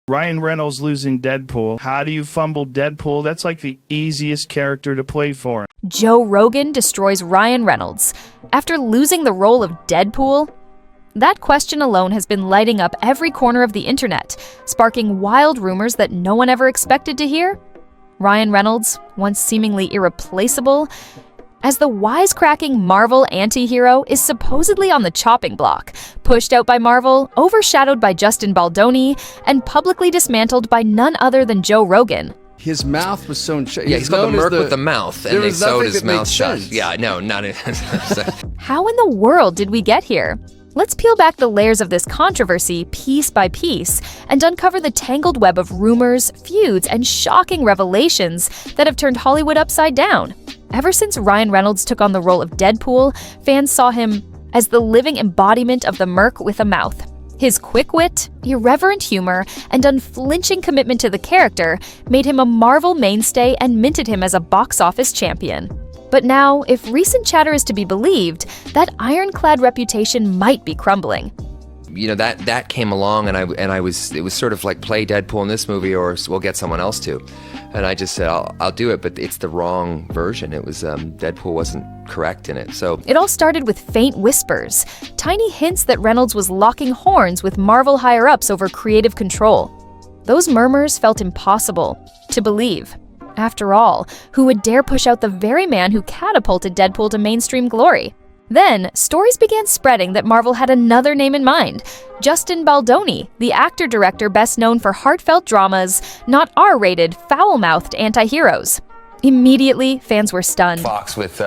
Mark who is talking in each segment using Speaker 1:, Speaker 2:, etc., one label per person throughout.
Speaker 1: Ryan Reynolds losing Deadpool. How do you fumble Deadpool? That's like the easiest character to play for.
Speaker 2: Joe Rogan destroys Ryan Reynolds after losing the role of Deadpool? That question alone has been lighting up every corner of the internet, sparking wild rumors that no one ever expected to hear. Ryan Reynolds, once seemingly irreplaceable, as the wisecracking Marvel anti-hero, is supposedly on the chopping block, pushed out by Marvel, overshadowed by Justin Baldoni, and publicly dismantled by none other than Joe Rogan.
Speaker 3: His mouth was sewn shut.
Speaker 4: Yeah, he's got the merc with the mouth, and they sewed his mouth shut.
Speaker 3: Sense.
Speaker 4: Yeah, no, not it.
Speaker 2: How in the world did we get here? Let's peel back the layers of this controversy piece by piece and uncover the tangled web of rumors, feuds, and shocking revelations that have turned Hollywood upside down. Ever since Ryan Reynolds took on the role of Deadpool, fans saw him as the living embodiment of the merc with a mouth. His quick wit, irreverent humor, and unflinching commitment to the character made him a Marvel mainstay and minted him as a box office champion. But now, if recent chatter is to be believed, that ironclad reputation might be crumbling.
Speaker 4: You know, that came along, and it was sort of like, play Deadpool in this movie, or we'll get someone else to. And I just said, I'll do it, but it's the wrong version. It was Deadpool wasn't correct in it. So
Speaker 2: it all started with faint whispers, tiny hints that Reynolds was locking horns with Marvel higher-ups over creative control. Those murmurs felt impossible to believe. After all, who would dare push out the very man who catapulted Deadpool to mainstream glory? Then, stories began spreading that Marvel had another name in mind, Justin Baldoni, the actor-director best known for heartfelt dramas, not R-rated, foul-mouthed antiheroes. Immediately, fans were stunned.
Speaker 5: Fox with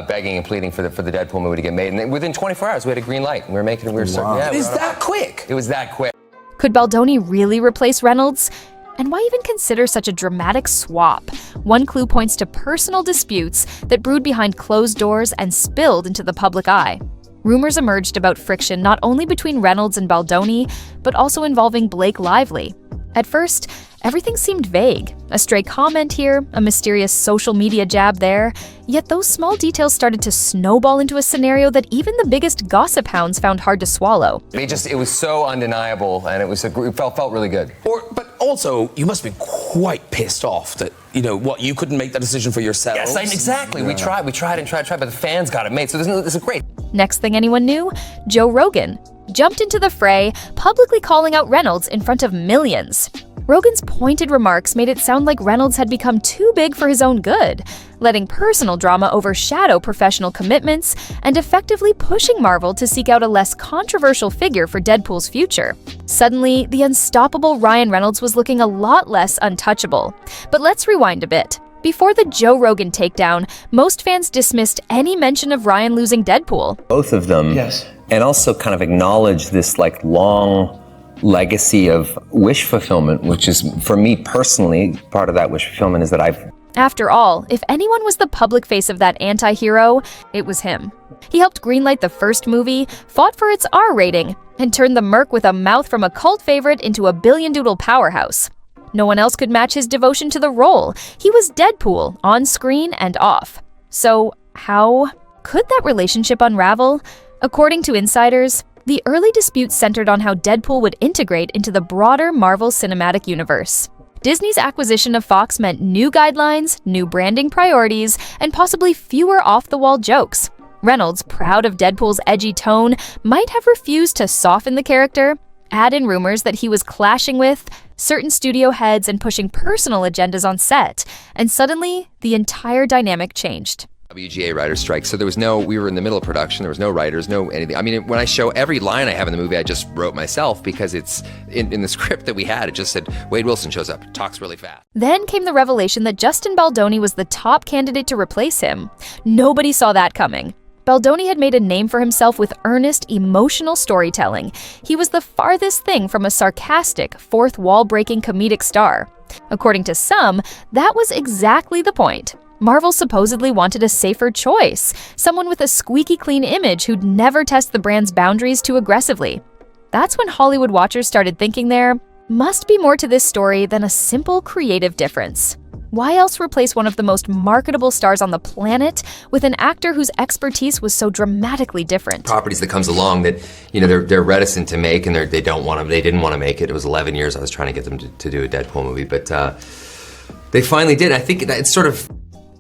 Speaker 5: begging and pleading for the Deadpool movie to get made, and within 24 hours we had a green light. We were making it. We were starting. Yeah,
Speaker 6: It was that quick.
Speaker 5: It was that quick.
Speaker 2: Could Baldoni really replace Reynolds? And why even consider such a dramatic swap? One clue points to personal disputes that brewed behind closed doors and spilled into the public eye. Rumors emerged about friction not only between Reynolds and Baldoni, but also involving Blake Lively. At first, everything seemed vague. A stray comment here, a mysterious social media jab there. Yet those small details started to snowball into a scenario that even the biggest gossip hounds found hard to swallow.
Speaker 5: It was so undeniable, and it felt really good.
Speaker 6: But also, you must be quite pissed off that, you couldn't make that decision for yourselves.
Speaker 5: Yes, exactly. Yeah. We tried, but the fans got it made, so this is great.
Speaker 2: Next thing anyone knew, Joe Rogan jumped into the fray, publicly calling out Reynolds in front of millions. Rogan's pointed remarks made it sound like Reynolds had become too big for his own good, letting personal drama overshadow professional commitments and effectively pushing Marvel to seek out a less controversial figure for Deadpool's future. Suddenly, the unstoppable Ryan Reynolds was looking a lot less untouchable. But let's rewind a bit. Before the Joe Rogan takedown, most fans dismissed any mention of Ryan losing Deadpool.
Speaker 7: Both of them.
Speaker 6: Yes.
Speaker 7: And also kind of acknowledge this long legacy of wish fulfillment, which is, for me personally, part of that wish fulfillment is that
Speaker 2: After all, if anyone was the public face of that anti-hero, it was him. He helped greenlight the first movie, fought for its R rating, and turned the merc with a mouth from a cult favorite into a billion-doodle powerhouse. No one else could match his devotion to the role. He was Deadpool, on screen and off. So, how could that relationship unravel? According to insiders, the early disputes centered on how Deadpool would integrate into the broader Marvel Cinematic Universe. Disney's acquisition of Fox meant new guidelines, new branding priorities, and possibly fewer off-the-wall jokes. Reynolds, proud of Deadpool's edgy tone, might have refused to soften the character, add in rumors that he was clashing with certain studio heads and pushing personal agendas on set, and suddenly, the entire dynamic changed.
Speaker 4: WGA writer strike, so we were in the middle of production, there was no writers, no anything. I mean, when I show every line I have in the movie, I just wrote myself because it's in the script that we had, it just said, Wade Wilson shows up, talks really fast.
Speaker 2: Then came the revelation that Justin Baldoni was the top candidate to replace him. Nobody saw that coming. Baldoni had made a name for himself with earnest, emotional storytelling. He was the farthest thing from a sarcastic, fourth-wall-breaking comedic star. According to some, that was exactly the point. Marvel supposedly wanted a safer choice, someone with a squeaky clean image who'd never test the brand's boundaries too aggressively. That's when Hollywood watchers started thinking there must be more to this story than a simple creative difference. Why else replace one of the most marketable stars on the planet with an actor whose expertise was so dramatically different?
Speaker 4: Properties that comes along that, you know, they're reticent to make, and they didn't want to make it. It was 11 years I was trying to get them to do a Deadpool movie, but they finally did. I think that it's sort of...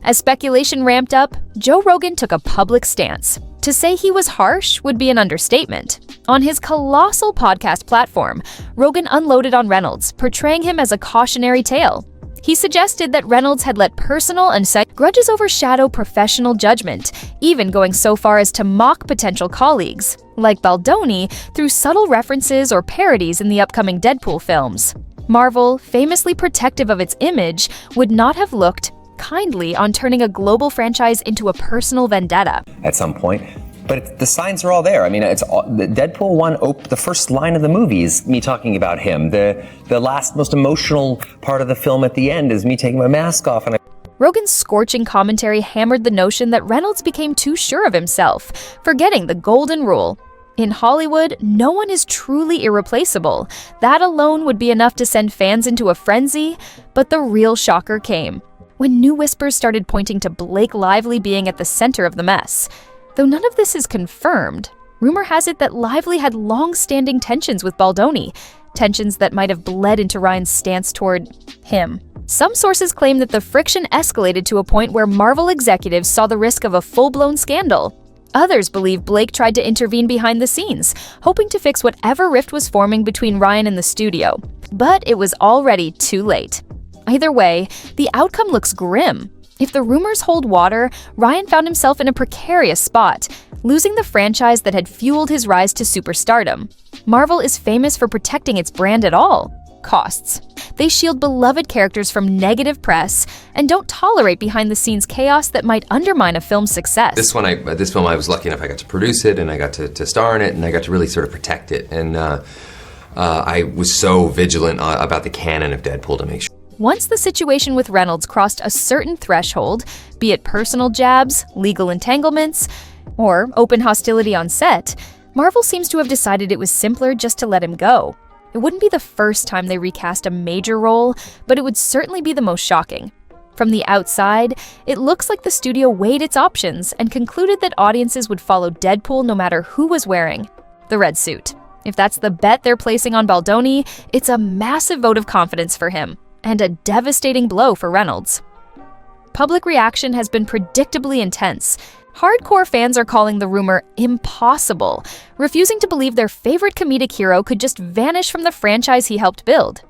Speaker 2: As speculation ramped up, Joe Rogan took a public stance. To say he was harsh would be an understatement. On his colossal podcast platform, Rogan unloaded on Reynolds, portraying him as a cautionary tale. He suggested that Reynolds had let personal and grudges overshadow professional judgment, even going so far as to mock potential colleagues, like Baldoni, through subtle references or parodies in the upcoming Deadpool films. Marvel, famously protective of its image, would not have looked kindly on turning a global franchise into a personal vendetta.
Speaker 7: At some point. But the signs are all there. I mean, it's all, Deadpool 1, the first line of the movie is me talking about him. The last, most emotional part of the film at the end is me taking my mask off. And
Speaker 2: Rogan's scorching commentary hammered the notion that Reynolds became too sure of himself, forgetting the golden rule. In Hollywood, no one is truly irreplaceable. That alone would be enough to send fans into a frenzy, but the real shocker came when new whispers started pointing to Blake Lively being at the center of the mess. Though none of this is confirmed, rumor has it that Lively had long-standing tensions with Baldoni, tensions that might have bled into Ryan's stance toward him. Some sources claim that the friction escalated to a point where Marvel executives saw the risk of a full-blown scandal. Others believe Blake tried to intervene behind the scenes, hoping to fix whatever rift was forming between Ryan and the studio. But it was already too late. Either way, the outcome looks grim. If the rumors hold water, Ryan found himself in a precarious spot, losing the franchise that had fueled his rise to superstardom. Marvel is famous for protecting its brand at all costs. They shield beloved characters from negative press and don't tolerate behind-the-scenes chaos that might undermine a film's success.
Speaker 4: This film, I was lucky enough I got to produce it, and I got to star in it, and I got to really sort of protect it. And I was so vigilant about the canon of Deadpool to make sure.
Speaker 2: Once the situation with Reynolds crossed a certain threshold, be it personal jabs, legal entanglements, or open hostility on set, Marvel seems to have decided it was simpler just to let him go. It wouldn't be the first time they recast a major role, but it would certainly be the most shocking. From the outside, it looks like the studio weighed its options and concluded that audiences would follow Deadpool no matter who was wearing the red suit. If that's the bet they're placing on Baldoni, it's a massive vote of confidence for him, and a devastating blow for Reynolds. Public reaction has been predictably intense. Hardcore fans are calling the rumor impossible, refusing to believe their favorite comedic hero could just vanish from the franchise he helped build.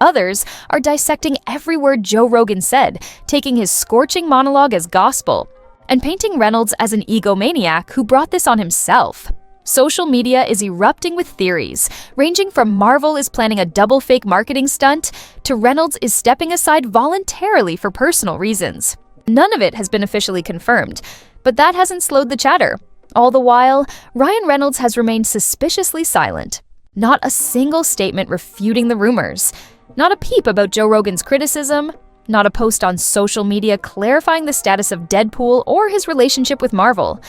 Speaker 2: Others are dissecting every word Joe Rogan said, taking his scorching monologue as gospel, and painting Reynolds as an egomaniac who brought this on himself. Social media is erupting with theories, ranging from Marvel is planning a double fake marketing stunt to Reynolds is stepping aside voluntarily for personal reasons. None of it has been officially confirmed, but that hasn't slowed the chatter. All the while, Ryan Reynolds has remained suspiciously silent. Not a single statement refuting the rumors. Not a peep about Joe Rogan's criticism. Not a post on social media clarifying the status of Deadpool or his relationship with Marvel.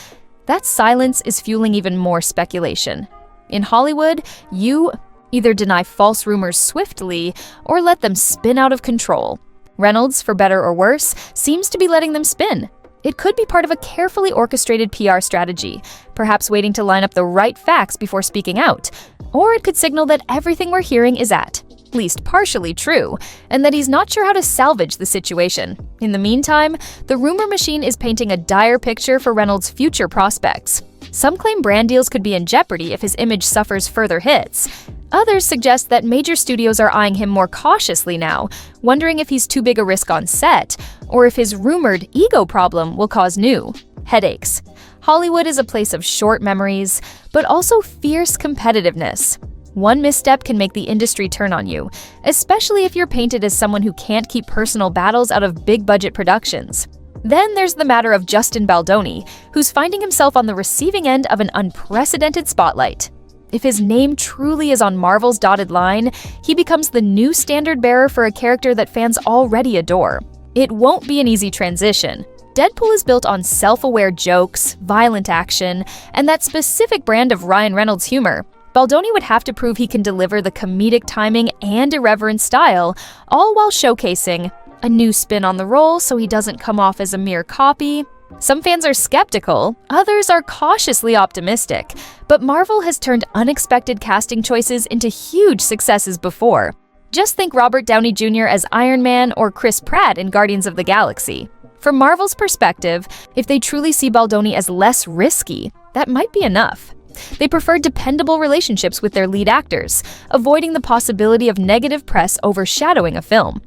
Speaker 2: That silence is fueling even more speculation. In Hollywood, you either deny false rumors swiftly or let them spin out of control. Reynolds, for better or worse, seems to be letting them spin. It could be part of a carefully orchestrated PR strategy, perhaps waiting to line up the right facts before speaking out. Or it could signal that everything we're hearing is at least partially true, and that he's not sure how to salvage the situation. In the meantime, the rumor machine is painting a dire picture for Reynolds' future prospects. Some claim brand deals could be in jeopardy if his image suffers further hits. Others suggest that major studios are eyeing him more cautiously now, wondering if he's too big a risk on set, or if his rumored ego problem will cause new headaches. Hollywood is a place of short memories, but also fierce competitiveness. One misstep can make the industry turn on you, especially if you're painted as someone who can't keep personal battles out of big-budget productions. Then there's the matter of Justin Baldoni, who's finding himself on the receiving end of an unprecedented spotlight. If his name truly is on Marvel's dotted line, he becomes the new standard-bearer for a character that fans already adore. It won't be an easy transition. Deadpool is built on self-aware jokes, violent action, and that specific brand of Ryan Reynolds humor. Baldoni would have to prove he can deliver the comedic timing and irreverent style, all while showcasing a new spin on the role so he doesn't come off as a mere copy. Some fans are skeptical, others are cautiously optimistic, but Marvel has turned unexpected casting choices into huge successes before. Just think Robert Downey Jr. as Iron Man or Chris Pratt in Guardians of the Galaxy. From Marvel's perspective, if they truly see Baldoni as less risky, that might be enough. They prefer dependable relationships with their lead actors, avoiding the possibility of negative press overshadowing a film.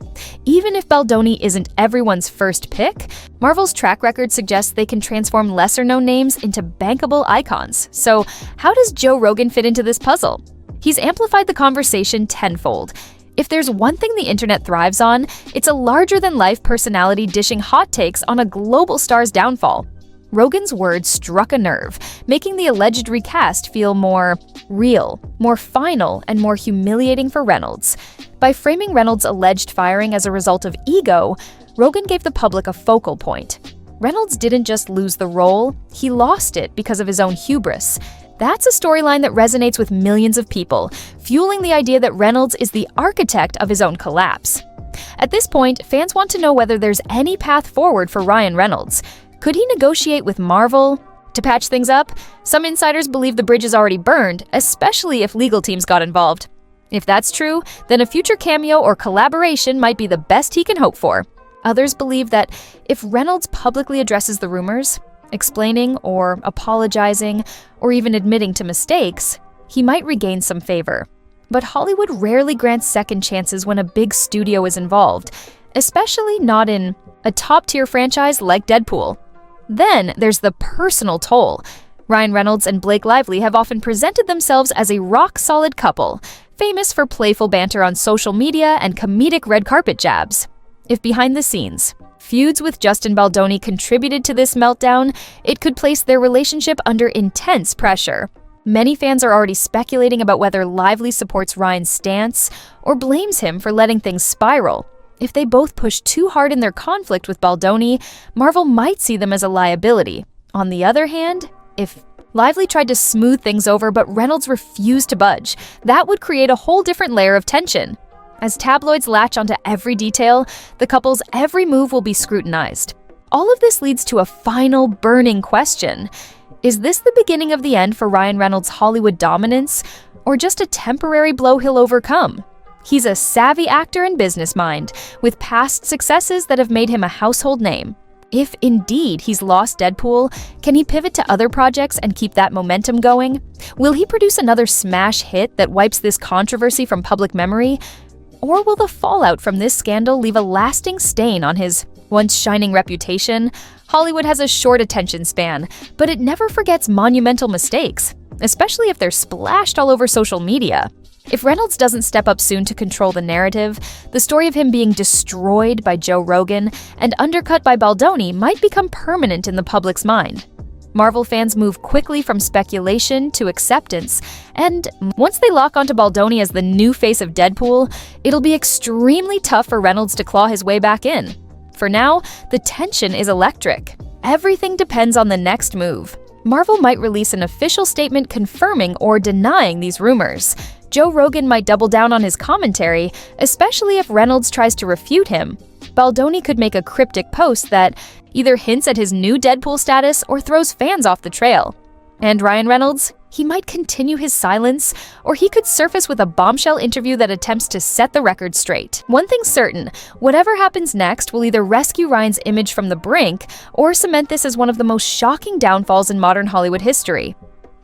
Speaker 2: Even if Baldoni isn't everyone's first pick, Marvel's track record suggests they can transform lesser-known names into bankable icons. So, how does Joe Rogan fit into this puzzle? He's amplified the conversation tenfold. If there's one thing the internet thrives on, it's a larger-than-life personality dishing hot takes on a global star's downfall. Rogan's words struck a nerve, making the alleged recast feel more real, more final, and more humiliating for Reynolds. By framing Reynolds' alleged firing as a result of ego, Rogan gave the public a focal point. Reynolds didn't just lose the role, he lost it because of his own hubris. That's a storyline that resonates with millions of people, fueling the idea that Reynolds is the architect of his own collapse. At this point, fans want to know whether there's any path forward for Ryan Reynolds. Could he negotiate with Marvel to patch things up? Some insiders believe the bridge is already burned, especially if legal teams got involved. If that's true, then a future cameo or collaboration might be the best he can hope for. Others believe that if Reynolds publicly addresses the rumors, explaining or apologizing or even admitting to mistakes, he might regain some favor. But Hollywood rarely grants second chances when a big studio is involved, especially not in a top-tier franchise like Deadpool. Then there's the personal toll. Ryan Reynolds and Blake Lively have often presented themselves as a rock-solid couple, famous for playful banter on social media and comedic red carpet jabs. If behind the scenes, feuds with Justin Baldoni contributed to this meltdown, it could place their relationship under intense pressure. Many fans are already speculating about whether Lively supports Ryan's stance or blames him for letting things spiral. If they both push too hard in their conflict with Baldoni, Marvel might see them as a liability. On the other hand, if Lively tried to smooth things over but Reynolds refused to budge, that would create a whole different layer of tension. As tabloids latch onto every detail, the couple's every move will be scrutinized. All of this leads to a final burning question. Is this the beginning of the end for Ryan Reynolds' Hollywood dominance, or just a temporary blow he'll overcome? He's a savvy actor and business mind, with past successes that have made him a household name. If indeed he's lost Deadpool, can he pivot to other projects and keep that momentum going? Will he produce another smash hit that wipes this controversy from public memory? Or will the fallout from this scandal leave a lasting stain on his once shining reputation? Hollywood has a short attention span, but it never forgets monumental mistakes, especially if they're splashed all over social media. If Reynolds doesn't step up soon to control the narrative, the story of him being destroyed by Joe Rogan and undercut by Baldoni might become permanent in the public's mind. Marvel fans move quickly from speculation to acceptance, and once they lock onto Baldoni as the new face of Deadpool, it'll be extremely tough for Reynolds to claw his way back in. For now, the tension is electric. Everything depends on the next move. Marvel might release an official statement confirming or denying these rumors. Joe Rogan might double down on his commentary, especially if Reynolds tries to refute him. Baldoni could make a cryptic post that either hints at his new Deadpool status or throws fans off the trail. And Ryan Reynolds? He might continue his silence, or he could surface with a bombshell interview that attempts to set the record straight. One thing's certain, whatever happens next will either rescue Ryan's image from the brink or cement this as one of the most shocking downfalls in modern Hollywood history.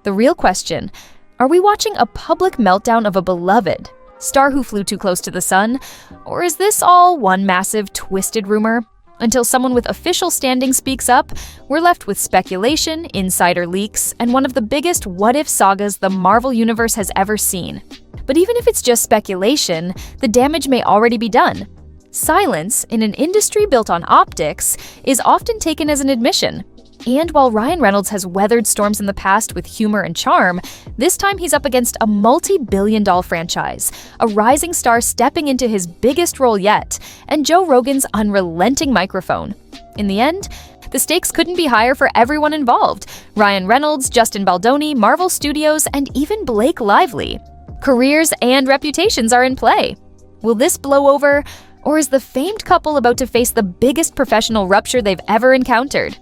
Speaker 2: The real question: are we watching a public meltdown of a beloved star who flew too close to the sun, or is this all one massive, twisted rumor? Until someone with official standing speaks up, we're left with speculation, insider leaks, and one of the biggest what-if sagas the Marvel Universe has ever seen. But even if it's just speculation, the damage may already be done. Silence, in an industry built on optics, is often taken as an admission. And while Ryan Reynolds has weathered storms in the past with humor and charm, this time he's up against a multi-billion-dollar franchise, a rising star stepping into his biggest role yet, and Joe Rogan's unrelenting microphone. In the end, the stakes couldn't be higher for everyone involved: Ryan Reynolds, Justin Baldoni, Marvel Studios, and even Blake Lively. Careers and reputations are in play. Will this blow over, Or is the famed couple about to face the biggest professional rupture they've ever encountered?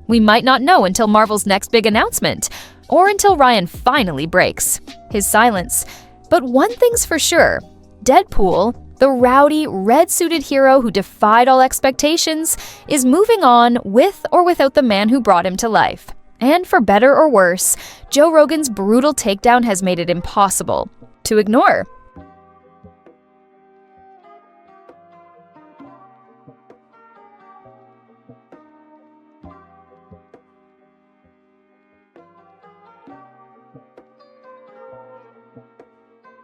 Speaker 2: We might not know until Marvel's next big announcement, or until Ryan finally breaks his silence. But one thing's for sure, Deadpool, the rowdy, red-suited hero who defied all expectations, is moving on with or without the man who brought him to life. And for better or worse, Joe Rogan's brutal takedown has made it impossible to ignore.